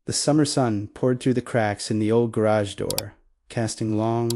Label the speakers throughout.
Speaker 1: The summer sun poured through the cracks in the old garage door, casting long,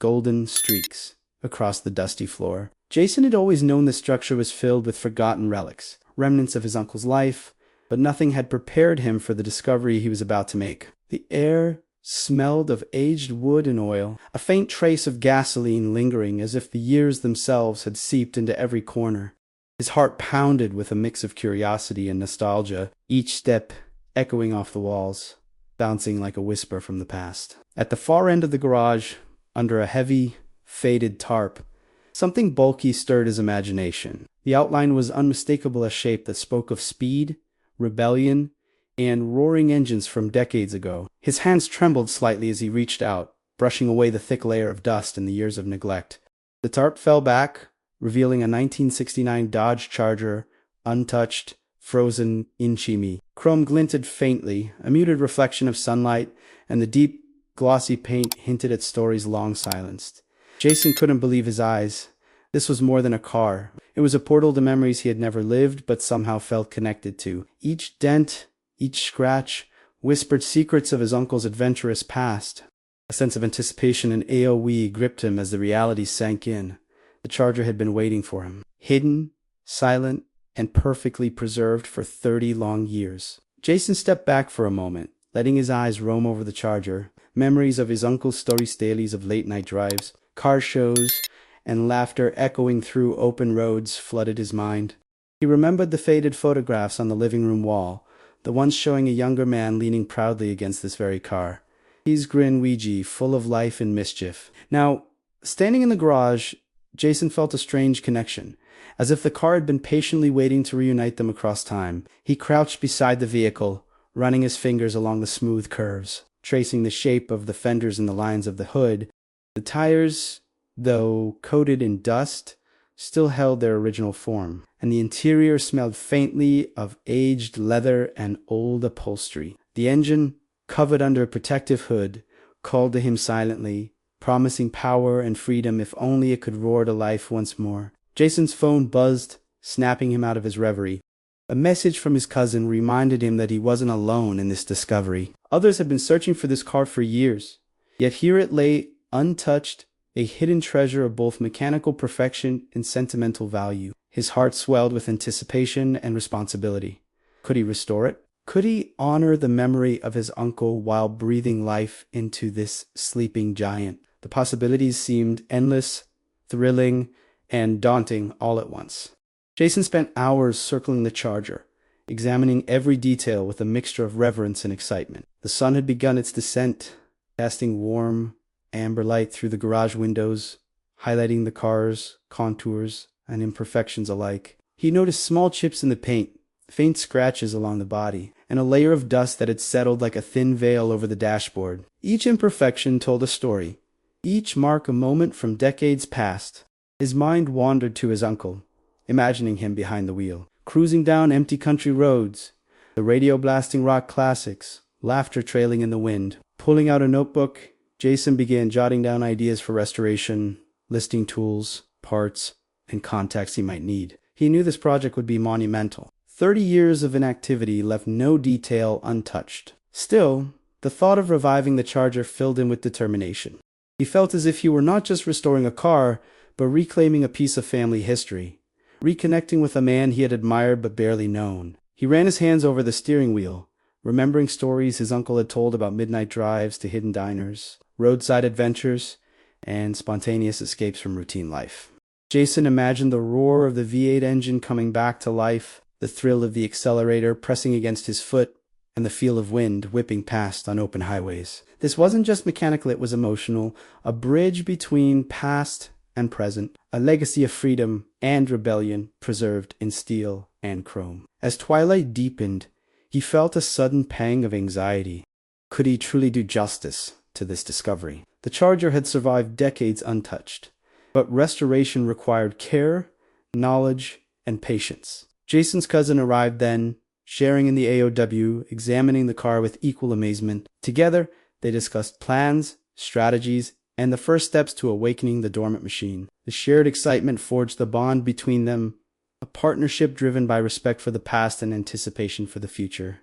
Speaker 1: golden streaks across the dusty floor. Jason had always known the structure was filled with forgotten relics, remnants of his uncle's life, but nothing had prepared him for the discovery he was about to make. The air smelled of aged wood and oil, a faint trace of gasoline lingering as if the years themselves had seeped into every corner. His heart pounded with a mix of curiosity and nostalgia, each step echoing off the walls, bouncing like a whisper from the past. At the far end of the garage, under a heavy, faded tarp, something bulky stirred his imagination. The outline was unmistakable, a shape that spoke of speed, rebellion, and roaring engines from decades ago. His hands trembled slightly as he reached out, brushing away the thick layer of dust and the years of neglect. The tarp fell back, revealing a 1969 Dodge Charger, untouched, frozen in shimmy. Chrome glinted faintly, a muted reflection of sunlight, and the deep, glossy paint hinted at stories long silenced. Jason couldn't believe his eyes. This was more than a car. It was a portal to memories he had never lived, but somehow felt connected to. Each dent, each scratch, whispered secrets of his uncle's adventurous past. A sense of anticipation and AOE gripped him as the reality sank in. The Charger had been waiting for him, hidden, silent, and perfectly preserved for 30 long years. Jason stepped back for a moment, letting his eyes roam over the Charger. Memories of his uncle's story dailies of late-night drives, car shows, and laughter echoing through open roads flooded his mind. He remembered the faded photographs on the living room wall, the ones showing a younger man leaning proudly against this very car. His grin Ouija, full of life and mischief. Now, standing in the garage, Jason felt a strange connection, as if the car had been patiently waiting to reunite them across time. He crouched beside the vehicle, running his fingers along the smooth curves, tracing the shape of the fenders and the lines of the hood. The tires, though coated in dust, still held their original form, and the interior smelled faintly of aged leather and old upholstery. The engine, covered under a protective hood, called to him silently, promising power and freedom if only it could roar to life once more. Jason's phone buzzed, snapping him out of his reverie. A message from his cousin reminded him that he wasn't alone in this discovery. Others had been searching for this car for years, yet here it lay, untouched, a hidden treasure of both mechanical perfection and sentimental value. His heart swelled with anticipation and responsibility. Could he restore it? Could he honor the memory of his uncle while breathing life into this sleeping giant? The possibilities seemed endless, thrilling, and daunting all at once. Jason spent hours circling the Charger, examining every detail with a mixture of reverence and excitement. The sun had begun its descent, casting warm, amber light through the garage windows, highlighting the car's contours and imperfections alike. He noticed small chips in the paint, faint scratches along the body, and a layer of dust that had settled like a thin veil over the dashboard. Each imperfection told a story, each mark a moment from decades past. His mind wandered to his uncle, imagining him behind the wheel, cruising down empty country roads, the radio blasting rock classics, laughter trailing in the wind. Pulling out a notebook, Jason began jotting down ideas for restoration, listing tools, parts, and contacts he might need. He knew this project would be monumental. 30 years of inactivity left no detail untouched. Still, the thought of reviving the Charger filled him with determination. He felt as if he were not just restoring a car, but reclaiming a piece of family history, reconnecting with a man he had admired but barely known. He ran his hands over the steering wheel, remembering stories his uncle had told about midnight drives to hidden diners, roadside adventures, and spontaneous escapes from routine life. Jason imagined the roar of the V8 engine coming back to life, the thrill of the accelerator pressing against his foot, and the feel of wind whipping past on open highways. This wasn't just mechanical, it was emotional, a bridge between past and present, a legacy of freedom and rebellion preserved in steel and chrome. As twilight deepened, he felt a sudden pang of anxiety. Could he truly do justice to this discovery? The Charger had survived decades untouched, but restoration required care, knowledge, and patience. Jason's cousin arrived then, sharing in the AOW, examining the car with equal amazement. Together, they discussed plans, strategies, and the first steps to awakening the dormant machine. The shared excitement forged the bond between them, a partnership driven by respect for the past and anticipation for the future.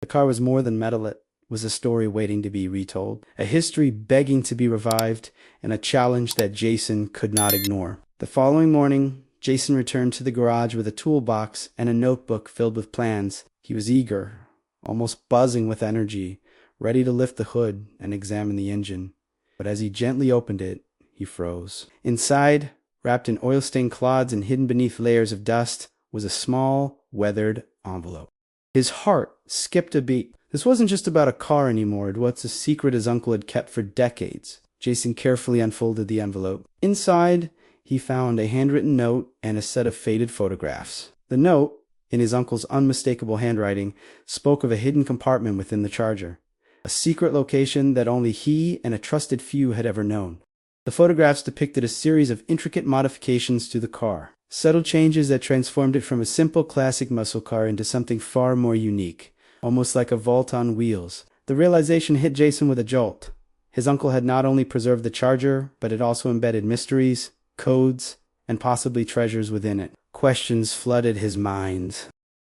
Speaker 1: The car was more than metal, was a story waiting to be retold, a history begging to be revived, and a challenge that Jason could not ignore. The following morning, Jason returned to the garage with a toolbox and a notebook filled with plans. He was eager, almost buzzing with energy, ready to lift the hood and examine the engine. But as he gently opened it, he froze. Inside, wrapped in oil-stained cloths and hidden beneath layers of dust, was a small, weathered envelope. His heart skipped a beat. This wasn't just about a car anymore. It was a secret his uncle had kept for decades. Jason carefully unfolded the envelope. Inside, he found a handwritten note and a set of faded photographs. The note, in his uncle's unmistakable handwriting, spoke of a hidden compartment within the Charger, a secret location that only he and a trusted few had ever known. The photographs depicted a series of intricate modifications to the car, subtle changes that transformed it from a simple classic muscle car into something far more unique, almost like a vault on wheels. The realization hit Jason with a jolt. His uncle had not only preserved the Charger, but had also embedded mysteries, codes, and possibly treasures within it. Questions flooded his mind.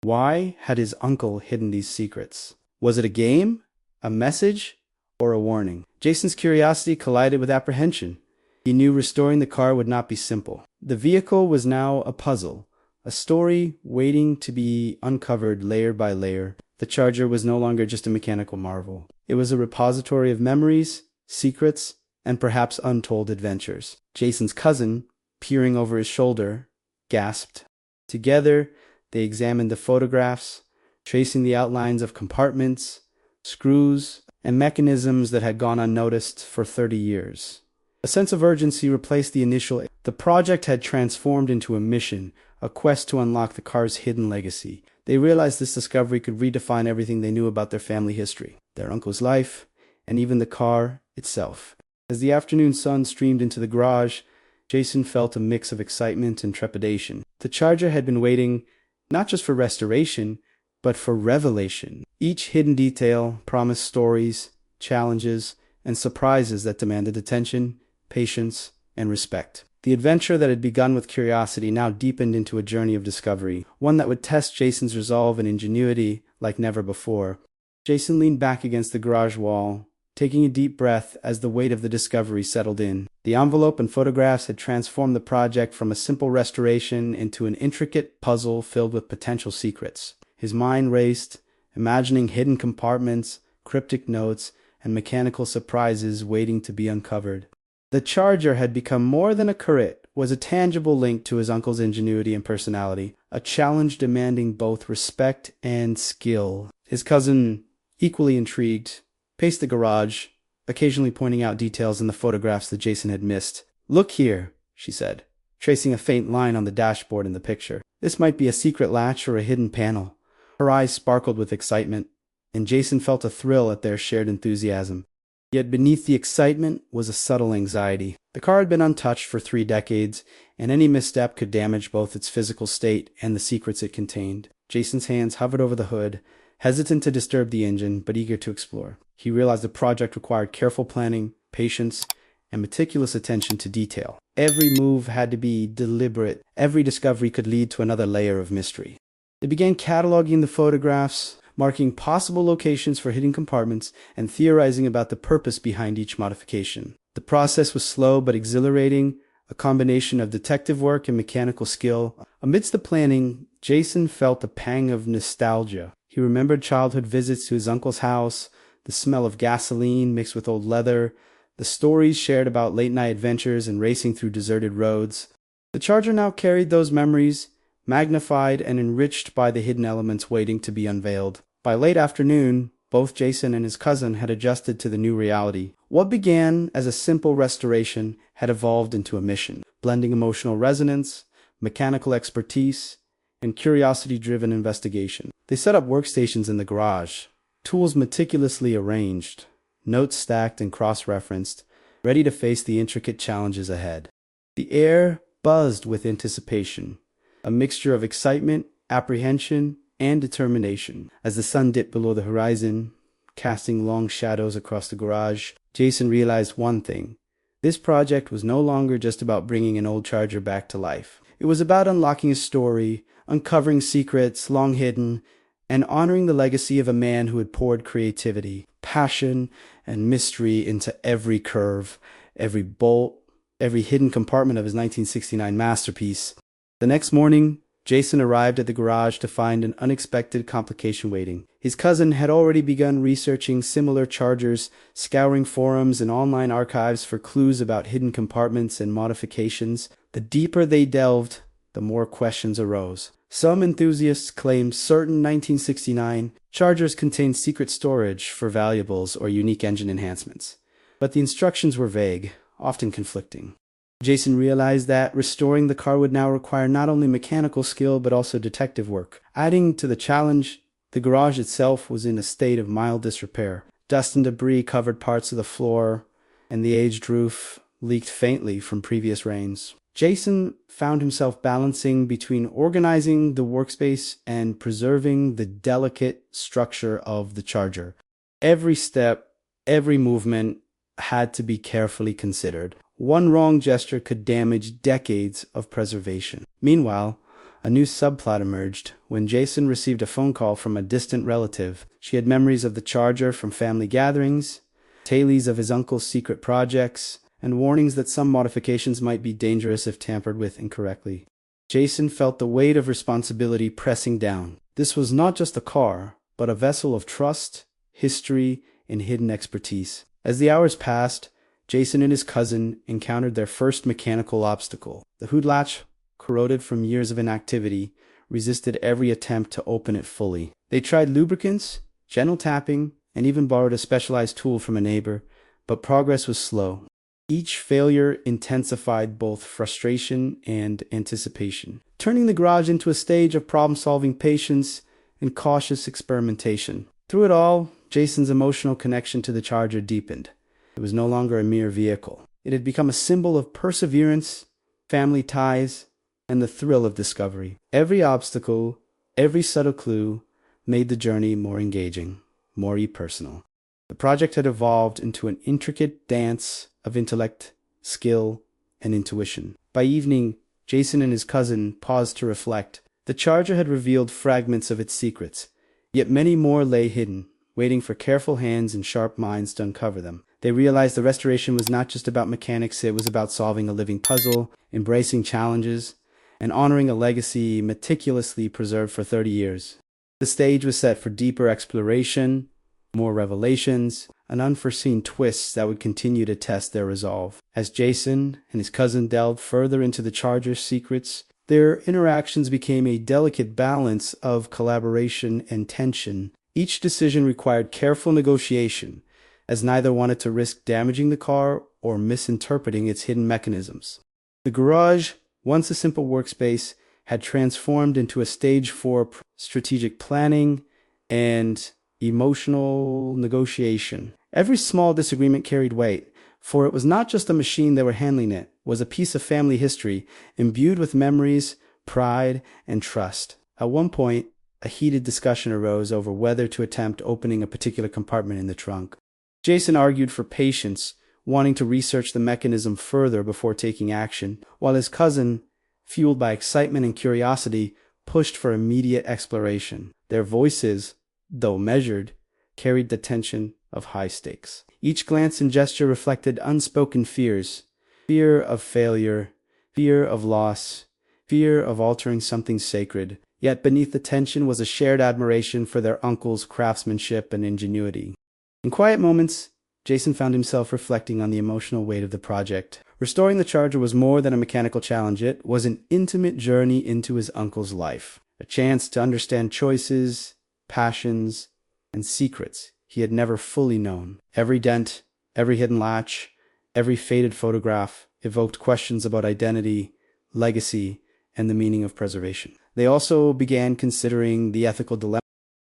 Speaker 1: Why had his uncle hidden these secrets? Was it a game, a message, or a warning? Jason's curiosity collided with apprehension. He knew restoring the car would not be simple. The vehicle was now a puzzle, a story waiting to be uncovered layer by layer. The Charger was no longer just a mechanical marvel. It was a repository of memories, secrets, and perhaps untold adventures. Jason's cousin, peering over his shoulder, gasped. Together, they examined the photographs, tracing the outlines of compartments, screws, and mechanisms that had gone unnoticed for 30 years. A sense of urgency replaced the initial. The project had transformed into a mission, a quest to unlock the car's hidden legacy. They realized this discovery could redefine everything they knew about their family history, their uncle's life, and even the car itself. As the afternoon sun streamed into the garage, Jason felt a mix of excitement and trepidation. The Charger had been waiting not just for restoration, but for revelation. Each hidden detail promised stories, challenges, and surprises that demanded attention, patience, and respect. The adventure that had begun with curiosity now deepened into a journey of discovery, one that would test Jason's resolve and ingenuity like never before. Jason leaned back against the garage wall, taking a deep breath as the weight of the discovery settled in. The envelope and photographs had transformed the project from a simple restoration into an intricate puzzle filled with potential secrets. His mind raced, imagining hidden compartments, cryptic notes, and mechanical surprises waiting to be uncovered. The Charger had become more than a car, was a tangible link to his uncle's ingenuity and personality, a challenge demanding both respect and skill. His cousin, equally intrigued, paced the garage, occasionally pointing out details in the photographs that Jason had missed. "Look here," she said, tracing a faint line on the dashboard in the picture. "This might be a secret latch or a hidden panel." Her eyes sparkled with excitement, and Jason felt a thrill at their shared enthusiasm. Yet beneath the excitement was a subtle anxiety. The car had been untouched for 3 decades, and any misstep could damage both its physical state and the secrets it contained. Jason's hands hovered over the hood, hesitant to disturb the engine, but eager to explore. He realized the project required careful planning, patience, and meticulous attention to detail. Every move had to be deliberate. Every discovery could lead to another layer of mystery. They began cataloging the photographs, marking possible locations for hidden compartments, and theorizing about the purpose behind each modification. The process was slow but exhilarating, a combination of detective work and mechanical skill. Amidst the planning, Jason felt a pang of nostalgia. He remembered childhood visits to his uncle's house, the smell of gasoline mixed with old leather, the stories shared about late-night adventures and racing through deserted roads. The Charger now carried those memories, magnified and enriched by the hidden elements waiting to be unveiled. By late afternoon, both Jason and his cousin had adjusted to the new reality. What began as a simple restoration had evolved into a mission, blending emotional resonance, mechanical expertise, and curiosity-driven investigation. They set up workstations in the garage, tools meticulously arranged, notes stacked and cross-referenced, ready to face the intricate challenges ahead. The air buzzed with anticipation, a mixture of excitement, apprehension, and determination. As the sun dipped below the horizon, casting long shadows across the garage, Jason realized one thing. This project was no longer just about bringing an old Charger back to life. It was about unlocking a story, uncovering secrets long hidden, and honoring the legacy of a man who had poured creativity, passion, and mystery into every curve, every bolt, every hidden compartment of his 1969 masterpiece. The next morning, Jason arrived at the garage to find an unexpected complication waiting. His cousin had already begun researching similar chargers, scouring forums and online archives for clues about hidden compartments and modifications. The deeper they delved, the more questions arose. Some enthusiasts claimed certain 1969 chargers contained secret storage for valuables or unique engine enhancements, but the instructions were vague, often conflicting. Jason realized that restoring the car would now require not only mechanical skill but also detective work. Adding to the challenge, the garage itself was in a state of mild disrepair. Dust and debris covered parts of the floor, and the aged roof leaked faintly from previous rains. Jason found himself balancing between organizing the workspace and preserving the delicate structure of the charger. Every step, every movement had to be carefully considered. One wrong gesture could damage decades of preservation. Meanwhile, a new subplot emerged when Jason received a phone call from a distant relative. She had memories of the charger from family gatherings, tales of his uncle's secret projects, and warnings that some modifications might be dangerous if tampered with incorrectly. Jason felt the weight of responsibility pressing down. This was not just a car, but a vessel of trust, history, and hidden expertise. As the hours passed, Jason and his cousin encountered their first mechanical obstacle. The hood latch, corroded from years of inactivity, resisted every attempt to open it fully. They tried lubricants, gentle tapping, and even borrowed a specialized tool from a neighbor, but progress was slow. Each failure intensified both frustration and anticipation, turning the garage into a stage of problem-solving patience and cautious experimentation. Through it all, Jason's emotional connection to the charger deepened. It was no longer a mere vehicle. It had become a symbol of perseverance, family ties, and the thrill of discovery. Every obstacle, every subtle clue made the journey more engaging, more personal. The project had evolved into an intricate dance of intellect, skill, and intuition. By evening, Jason and his cousin paused to reflect. The charger had revealed fragments of its secrets, yet many more lay hidden, waiting for careful hands and sharp minds to uncover them. They realized the restoration was not just about mechanics, it was about solving a living puzzle, embracing challenges, and honoring a legacy meticulously preserved for 30 years. The stage was set for deeper exploration, more revelations, and unforeseen twists that would continue to test their resolve. As Jason and his cousin delved further into the charger's secrets, their interactions became a delicate balance of collaboration and tension. Each decision required careful negotiation, as neither wanted to risk damaging the car or misinterpreting its hidden mechanisms. The garage, once a simple workspace, had transformed into a stage for strategic planning and emotional negotiation. Every small disagreement carried weight, for it was not just a machine they were handling, it was a piece of family history imbued with memories, pride, and trust. At one point, a heated discussion arose over whether to attempt opening a particular compartment in the trunk. Jason argued for patience, wanting to research the mechanism further before taking action, while his cousin, fueled by excitement and curiosity, pushed for immediate exploration. Their voices, though measured, carried the tension of high stakes. Each glance and gesture reflected unspoken fears: fear of failure, fear of loss, fear of altering something sacred. Yet beneath the tension was a shared admiration for their uncle's craftsmanship and ingenuity. In quiet moments, Jason found himself reflecting on the emotional weight of the project. Restoring the charger was more than a mechanical challenge. It was an intimate journey into his uncle's life, a chance to understand choices, passions, and secrets he had never fully known. Every dent, every hidden latch, every faded photograph evoked questions about identity, legacy, and the meaning of preservation. They also began considering the ethical dilemma.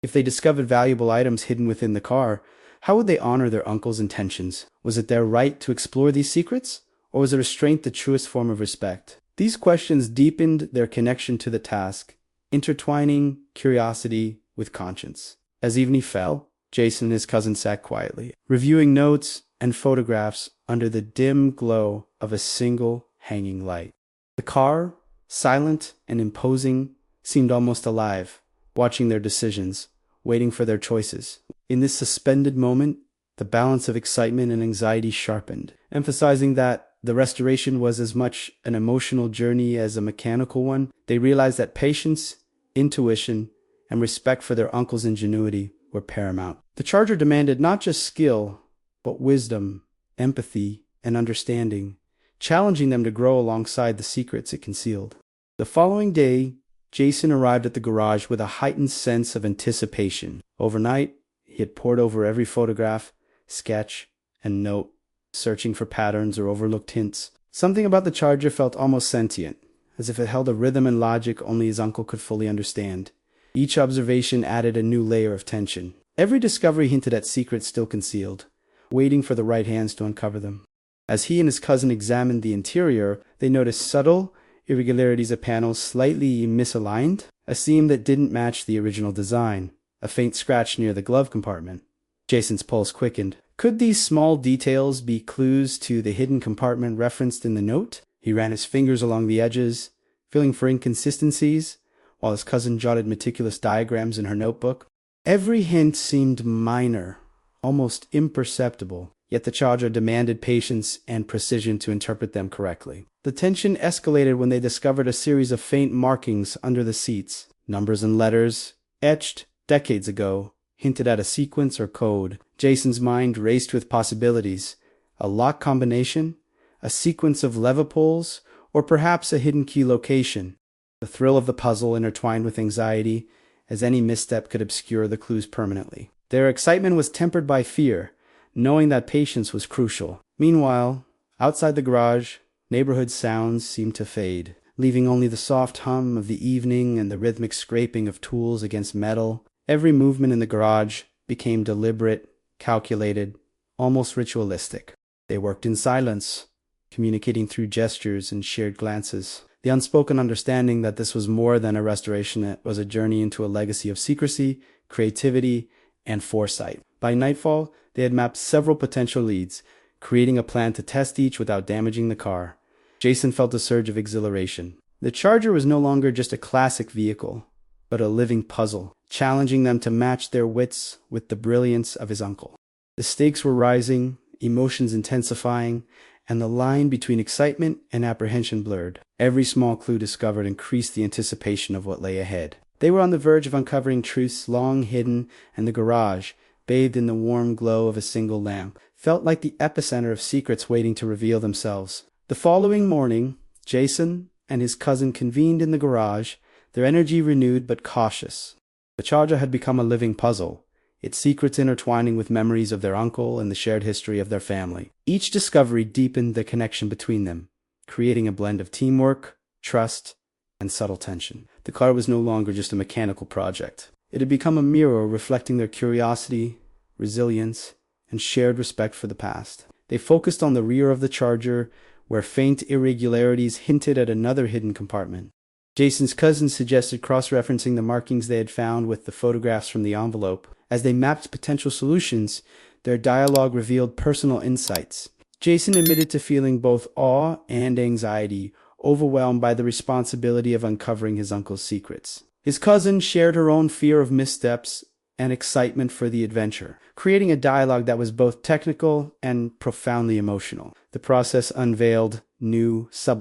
Speaker 1: If they discovered valuable items hidden within the car, how would they honor their uncle's intentions? Was it their right to explore these secrets, or was a restraint the truest form of respect? These questions deepened their connection to the task, intertwining curiosity with conscience. As evening fell, Jason and his cousin sat quietly, reviewing notes and photographs under the dim glow of a single hanging light. The car, silent and imposing, seemed almost alive, watching their decisions, waiting for their choices. In this suspended moment, the balance of excitement and anxiety sharpened, emphasizing that the restoration was as much an emotional journey as a mechanical one. They realized that patience, intuition, and respect for their uncle's ingenuity were paramount. The charger demanded not just skill, but wisdom, empathy, and understanding, challenging them to grow alongside the secrets it concealed. The following day, Jason arrived at the garage with a heightened sense of anticipation. Overnight, he had pored over every photograph, sketch, and note, searching for patterns or overlooked hints. Something about the charger felt almost sentient, as if it held a rhythm and logic only his uncle could fully understand. Each observation added a new layer of tension. Every discovery hinted at secrets still concealed, waiting for the right hands to uncover them. As he and his cousin examined the interior, they noticed subtle irregularities of panels slightly misaligned, a seam that didn't match the original design, a faint scratch near the glove compartment. Jason's pulse quickened. Could these small details be clues to the hidden compartment referenced in the note? He ran his fingers along the edges, feeling for inconsistencies, while his cousin jotted meticulous diagrams in her notebook. Every hint seemed minor, almost imperceptible, yet the charger demanded patience and precision to interpret them correctly. The tension escalated when they discovered a series of faint markings under the seats. Numbers and letters, etched decades ago, hinted at a sequence or code. Jason's mind raced with possibilities. A lock combination, a sequence of lever pulls, or perhaps a hidden key location. The thrill of the puzzle intertwined with anxiety, as any misstep could obscure the clues permanently. Their excitement was tempered by fear, knowing that patience was crucial. Meanwhile, outside the garage, neighborhood sounds seemed to fade, leaving only the soft hum of the evening and the rhythmic scraping of tools against metal. Every movement in the garage became deliberate, calculated, almost ritualistic. They worked in silence, communicating through gestures and shared glances. The unspoken understanding that this was more than a restoration, it was a journey into a legacy of secrecy, creativity, and foresight. By nightfall, they had mapped several potential leads, creating a plan to test each without damaging the car. Jason felt a surge of exhilaration. The Charger was no longer just a classic vehicle, but a living puzzle, challenging them to match their wits with the brilliance of his uncle. The stakes were rising, emotions intensifying, and the line between excitement and apprehension blurred. Every small clue discovered increased the anticipation of what lay ahead. They were on the verge of uncovering truths long hidden, and the garage, bathed in the warm glow of a single lamp, felt like the epicenter of secrets waiting to reveal themselves. The following morning, Jason and his cousin convened in the garage, their energy renewed but cautious. The Charger had become a living puzzle, its secrets intertwining with memories of their uncle and the shared history of their family. Each discovery deepened the connection between them, creating a blend of teamwork, trust, and subtle tension. The car was no longer just a mechanical project. It had become a mirror reflecting their curiosity, resilience, and shared respect for the past. They focused on the rear of the Charger, where faint irregularities hinted at another hidden compartment. Jason's cousin suggested cross-referencing the markings they had found with the photographs from the envelope. As they mapped potential solutions, their dialogue revealed personal insights. Jason admitted to feeling both awe and anxiety, overwhelmed by the responsibility of uncovering his uncle's secrets. His cousin shared her own fear of missteps and excitement for the adventure, creating a dialogue that was both technical and profoundly emotional. The process unveiled new sub.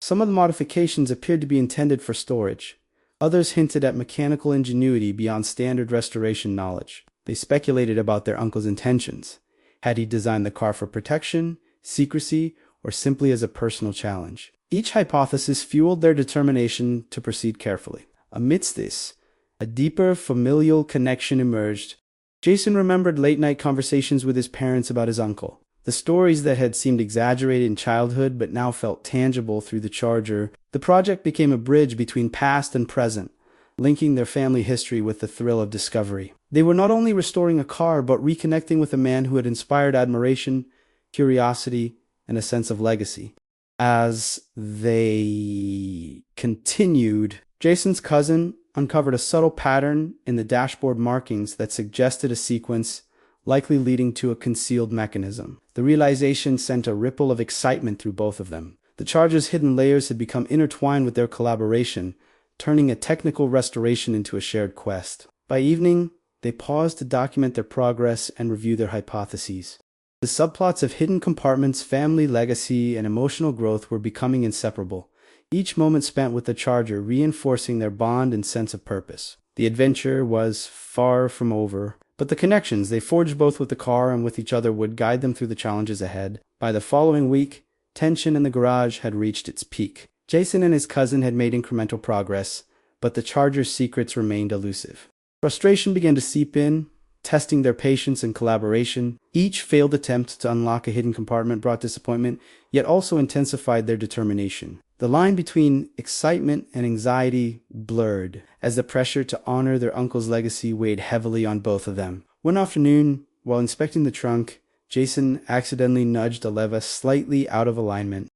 Speaker 1: Some of the modifications appeared to be intended for storage. Others hinted at mechanical ingenuity beyond standard restoration knowledge. They speculated about their uncle's intentions. Had he designed the car for protection, secrecy, or simply as a personal challenge? Each hypothesis fueled their determination to proceed carefully. Amidst this, a deeper familial connection emerged. Jason remembered late-night conversations with his parents about his uncle. The stories that had seemed exaggerated in childhood but now felt tangible through the Charger. The project became a bridge between past and present, linking their family history with the thrill of discovery. They were not only restoring a car, but reconnecting with a man who had inspired admiration, curiosity, and a sense of legacy. As they continued, Jason's cousin uncovered a subtle pattern in the dashboard markings that suggested a sequence, likely leading to a concealed mechanism. The realization sent a ripple of excitement through both of them. The Charger's hidden layers had become intertwined with their collaboration, turning a technical restoration into a shared quest. By evening, they paused to document their progress and review their hypotheses. The subplots of hidden compartments, family legacy, and emotional growth were becoming inseparable, each moment spent with the Charger reinforcing their bond and sense of purpose. The adventure was far from over, but the connections they forged both with the car and with each other would guide them through the challenges ahead. By the following week, tension in the garage had reached its peak. Jason and his cousin had made incremental progress, but the Charger's secrets remained elusive. Frustration began to seep in, testing their patience and collaboration. Each failed attempt to unlock a hidden compartment brought disappointment, yet also intensified their determination. The line between excitement and anxiety blurred, as the pressure to honor their uncle's legacy weighed heavily on both of them. One afternoon, while inspecting the trunk, Jason accidentally nudged a lever slightly out of alignment.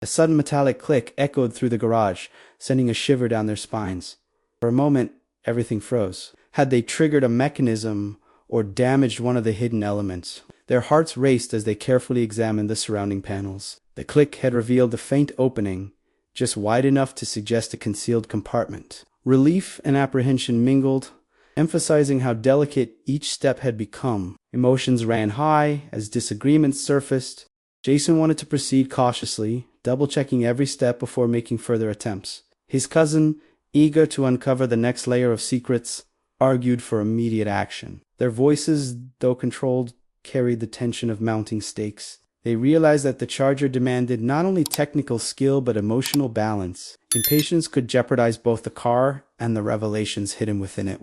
Speaker 1: A sudden metallic click echoed through the garage, sending a shiver down their spines. For a moment, everything froze. Had they triggered a mechanism or damaged one of the hidden elements? Their hearts raced as they carefully examined the surrounding panels. The click had revealed a faint opening, just wide enough to suggest a concealed compartment. Relief and apprehension mingled, emphasizing how delicate each step had become. Emotions ran high as disagreements surfaced. Jason wanted to proceed cautiously, double-checking every step before making further attempts. His cousin, eager to uncover the next layer of secrets, argued for immediate action. Their voices, though controlled, carried the tension of mounting stakes. They realized that the Charger demanded not only technical skill but emotional balance. Impatience could jeopardize both the car and the revelations hidden within it.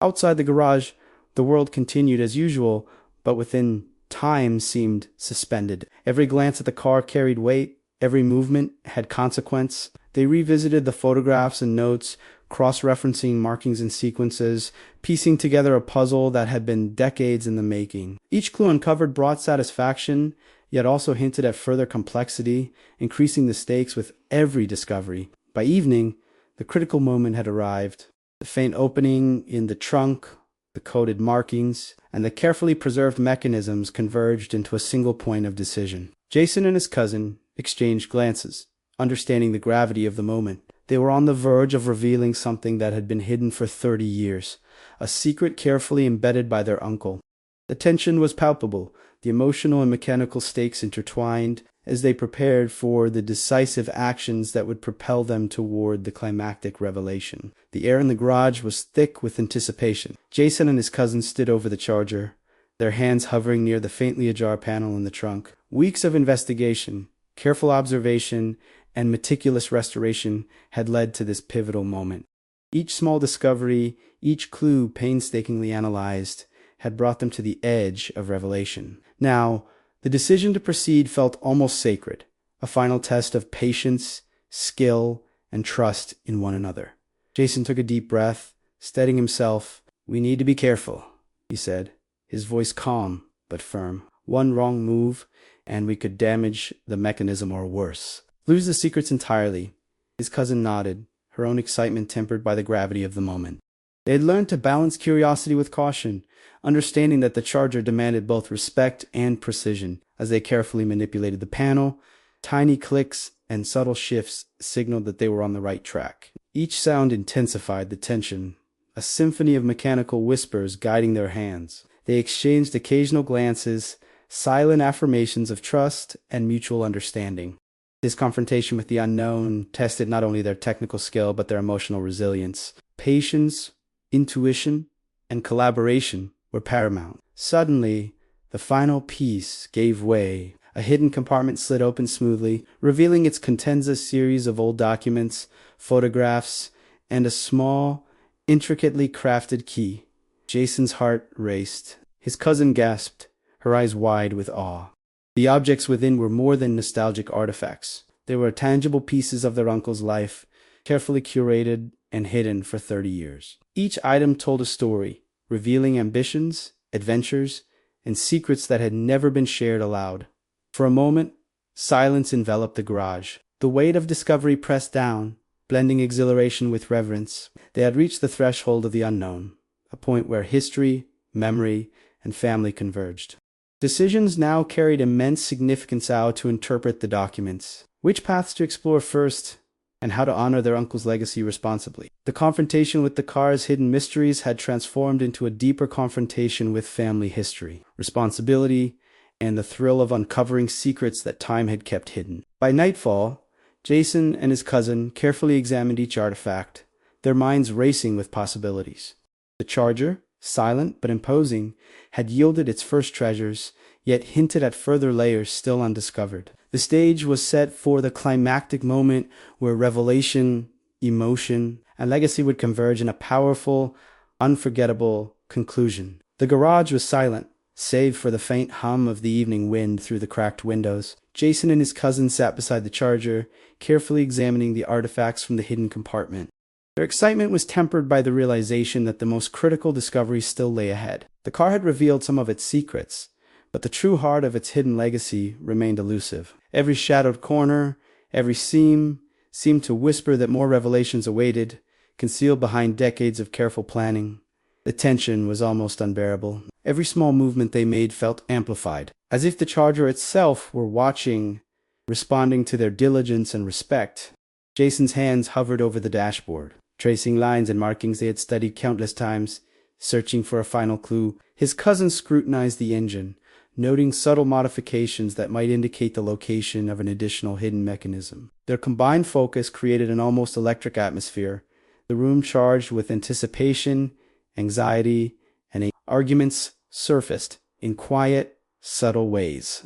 Speaker 1: Outside the garage, the world continued as usual, but within time seemed suspended. Every glance at the car carried weight. Every movement had consequence. They revisited the photographs and notes, cross-referencing markings and sequences, piecing together a puzzle that had been decades in the making. Each clue uncovered brought satisfaction, yet also hinted at further complexity, increasing the stakes with every discovery. By evening, the critical moment had arrived. The faint opening in the trunk, the coded markings, and the carefully preserved mechanisms converged into a single point of decision. Jason and his cousin exchanged glances, understanding the gravity of the moment. They were on the verge of revealing something that had been hidden for 30 years, a secret carefully embedded by their uncle. The tension was palpable, the emotional and mechanical stakes intertwined, as they prepared for the decisive actions that would propel them toward the climactic revelation. The air in the garage was thick with anticipation. Jason and his cousin stood over the Charger, their hands hovering near the faintly ajar panel in the trunk. Weeks of investigation, careful observation, and meticulous restoration had led to this pivotal moment. Each small discovery, each clue painstakingly analyzed, had brought them to the edge of revelation. Now, the decision to proceed felt almost sacred, a final test of patience, skill, and trust in one another. Jason took a deep breath, steadying himself. "We need to be careful," he said, his voice calm but firm. "One wrong move, and we could damage the mechanism or worse. Lose the secrets entirely." His cousin nodded, her own excitement tempered by the gravity of the moment. They had learned to balance curiosity with caution, understanding that the Charger demanded both respect and precision. As they carefully manipulated the panel, tiny clicks and subtle shifts signaled that they were on the right track. Each sound intensified the tension, a symphony of mechanical whispers guiding their hands. They exchanged occasional glances, silent affirmations of trust and mutual understanding. This confrontation with the unknown tested not only their technical skill but their emotional resilience. Patience, intuition, and collaboration were paramount. Suddenly, the final piece gave way. A hidden compartment slid open smoothly, revealing its contents: a series of old documents, photographs, and a small, intricately crafted key. Jason's heart raced. His cousin gasped, her eyes wide with awe. The objects within were more than nostalgic artifacts. They were tangible pieces of their uncle's life, carefully curated and hidden for 30 years. Each item told a story, revealing ambitions, adventures, and secrets that had never been shared aloud. For a moment, silence enveloped the garage. The weight of discovery pressed down, blending exhilaration with reverence. They had reached the threshold of the unknown, a point where history, memory, and family converged. Decisions now carried immense significance. How to interpret the documents, which paths to explore first, and how to honor their uncle's legacy responsibly. The confrontation with the car's hidden mysteries had transformed into a deeper confrontation with family history, responsibility, and the thrill of uncovering secrets that time had kept hidden. By nightfall, Jason and his cousin carefully examined each artifact, their minds racing with possibilities. The charger, silent but imposing, had yielded its first treasures, yet hinted at further layers still undiscovered. The stage was set for the climactic moment where revelation, emotion, and legacy would converge in a powerful, unforgettable conclusion. The garage was silent, save for the faint hum of the evening wind through the cracked windows. Jason and his cousin sat beside the charger, carefully examining the artifacts from the hidden compartment. Their excitement was tempered by the realization that the most critical discoveries still lay ahead. The car had revealed some of its secrets, but the true heart of its hidden legacy remained elusive. Every shadowed corner, every seam, seemed to whisper that more revelations awaited, concealed behind decades of careful planning. The tension was almost unbearable. Every small movement they made felt amplified, as if the charger itself were watching, responding to their diligence and respect. Jason's hands hovered over the dashboard, tracing lines and markings they had studied countless times, searching for a final clue. His cousin scrutinized the engine, noting subtle modifications that might indicate the location of an additional hidden mechanism. Their combined focus created an almost electric atmosphere, the room charged with anticipation, anxiety, and arguments surfaced in quiet, subtle ways.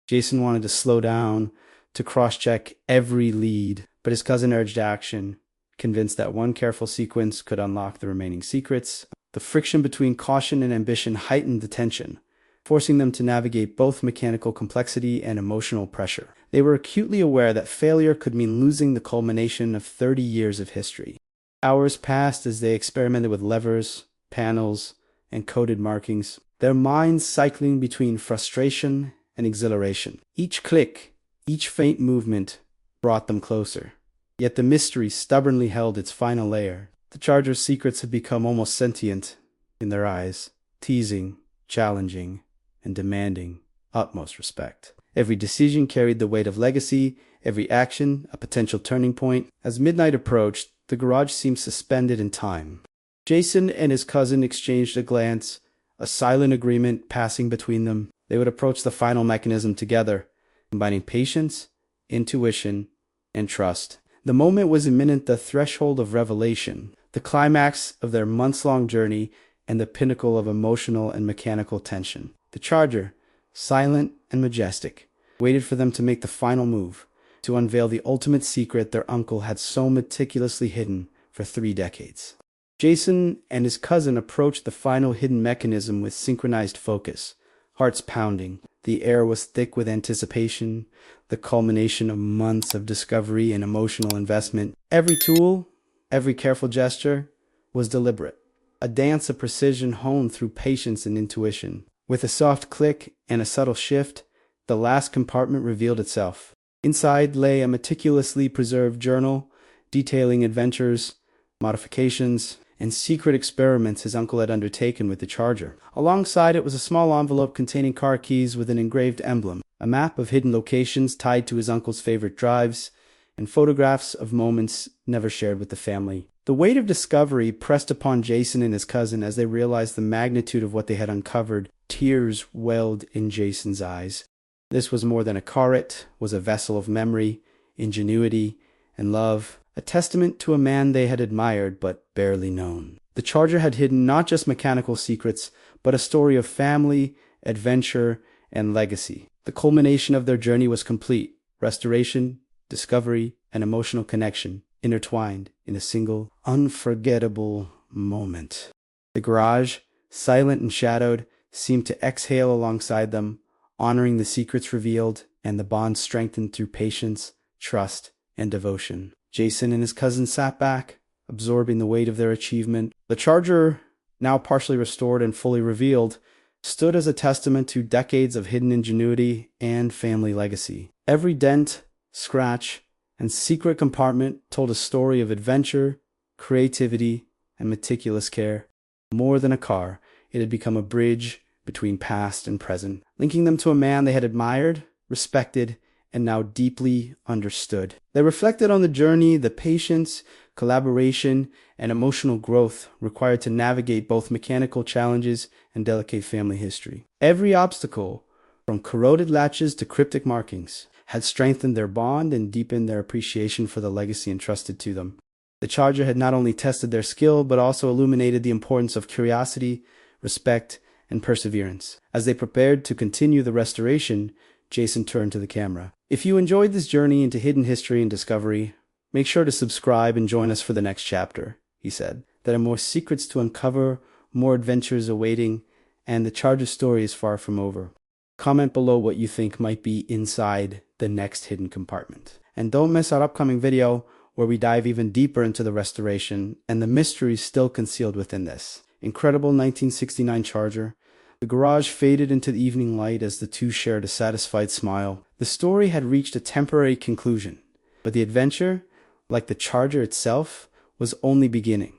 Speaker 1: Jason wanted to slow down, to cross-check every lead, but his cousin urged action, convinced that one careful sequence could unlock the remaining secrets. The friction between caution and ambition heightened the tension, forcing them to navigate both mechanical complexity and emotional pressure. They were acutely aware that failure could mean losing the culmination of 30 years of history. Hours passed as they experimented with levers, panels, and coded markings, their minds cycling between frustration and exhilaration. Each click, each faint movement brought them closer. Yet the mystery stubbornly held its final layer. The charger's secrets had become almost sentient in their eyes, teasing, challenging, and demanding utmost respect. Every decision carried the weight of legacy, every action a potential turning point. As midnight approached, the garage seemed suspended in time. Jason and his cousin exchanged a glance, a silent agreement passing between them. They would approach the final mechanism together, combining patience, intuition, and trust. The moment was imminent, the threshold of revelation, the climax of their months-long journey, and the pinnacle of emotional and mechanical tension. The charger, silent and majestic, waited for them to make the final move, to unveil the ultimate secret their uncle had so meticulously hidden for 3 decades. Jason and his cousin approached the final hidden mechanism with synchronized focus, hearts pounding. The air was thick with anticipation, the culmination of months of discovery and emotional investment. Every tool, every careful gesture was deliberate, a dance of precision honed through patience and intuition. With a soft click and a subtle shift, the last compartment revealed itself. Inside lay a meticulously preserved journal detailing adventures, modifications, and secret experiments his uncle had undertaken with the charger. Alongside it was a small envelope containing car keys with an engraved emblem, a map of hidden locations tied to his uncle's favorite drives, and photographs of moments never shared with the family. The weight of discovery pressed upon Jason and his cousin as they realized the magnitude of what they had uncovered. Tears welled in Jason's eyes. This was more than a car, it was a vessel of memory, ingenuity, and love, a testament to a man they had admired but barely known. The charger had hidden not just mechanical secrets, but a story of family, adventure, and legacy. The culmination of their journey was complete. Restoration, discovery, and emotional connection intertwined in a single, unforgettable moment. The garage, silent and shadowed, seemed to exhale alongside them, honoring the secrets revealed and the bond strengthened through patience, trust, and devotion. Jason and his cousin sat back, absorbing the weight of their achievement. The charger, now partially restored and fully revealed, stood as a testament to decades of hidden ingenuity and family legacy. Every dent, scratch, and secret compartment told a story of adventure, creativity, and meticulous care. More than a car, it had become a bridge between past and present, linking them to a man they had admired, respected, and now deeply understood. They reflected on the journey, the patience, collaboration, and emotional growth required to navigate both mechanical challenges and delicate family history. Every obstacle, from corroded latches to cryptic markings, had strengthened their bond and deepened their appreciation for the legacy entrusted to them. The Charger had not only tested their skill, but also illuminated the importance of curiosity, respect, and perseverance. As they prepared to continue the restoration, Jason turned to the camera. If you enjoyed this journey into hidden history and discovery, make sure to subscribe and join us for the next chapter, he said. There are more secrets to uncover, more adventures awaiting, and the Charger story is far from over. Comment below what you think might be inside the next hidden compartment. And don't miss our upcoming video where we dive even deeper into the restoration and the mysteries still concealed within this incredible 1969 Charger. The garage faded into the evening light as the two shared a satisfied smile. The story had reached a temporary conclusion, but the adventure, like the Charger itself, was only beginning.